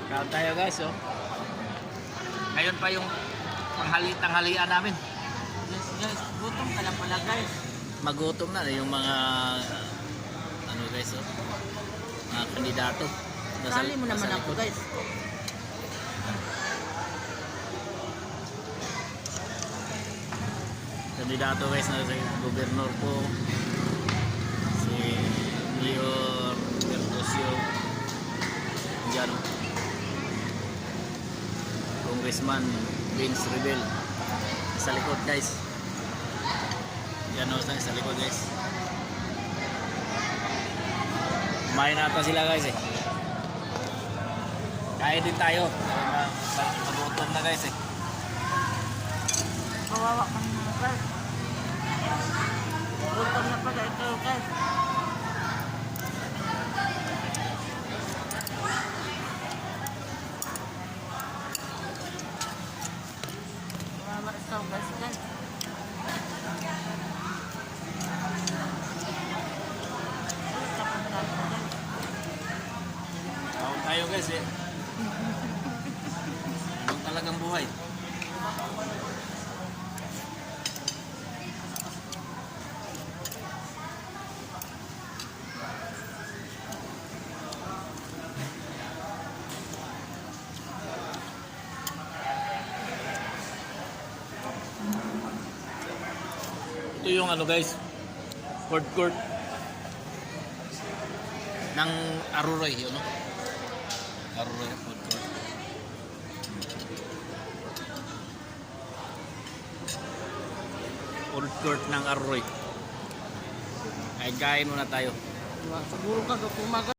Kaon tayo guys, oh. Ngayon pa yung tanghalian namin. Yes guys, gutom ka lang pala guys. Magutom na yung mga ano guys, oh. Mga kandidato. Sali mo naman ako guys. Kandidato guys na si gobernador po. Si Mayor Bertosio. Diyan, oh. Congressman Vince Rebel sa likod guys. Yan o, sa likod guys. Kumain na ata sila guys eh. Kain din tayo. Magutom na guys eh. Kawawa ka na guys. Gutom na pala ito guys. Kawawa ito guys. Kaon tayo guys eh. Anong talagang buhay? Ito yung ano guys, food court ng Aruroy, yun no? Aruroy food court. Food court ng Aruroy. Ay kain muna tayo. Siguro ka kumaga.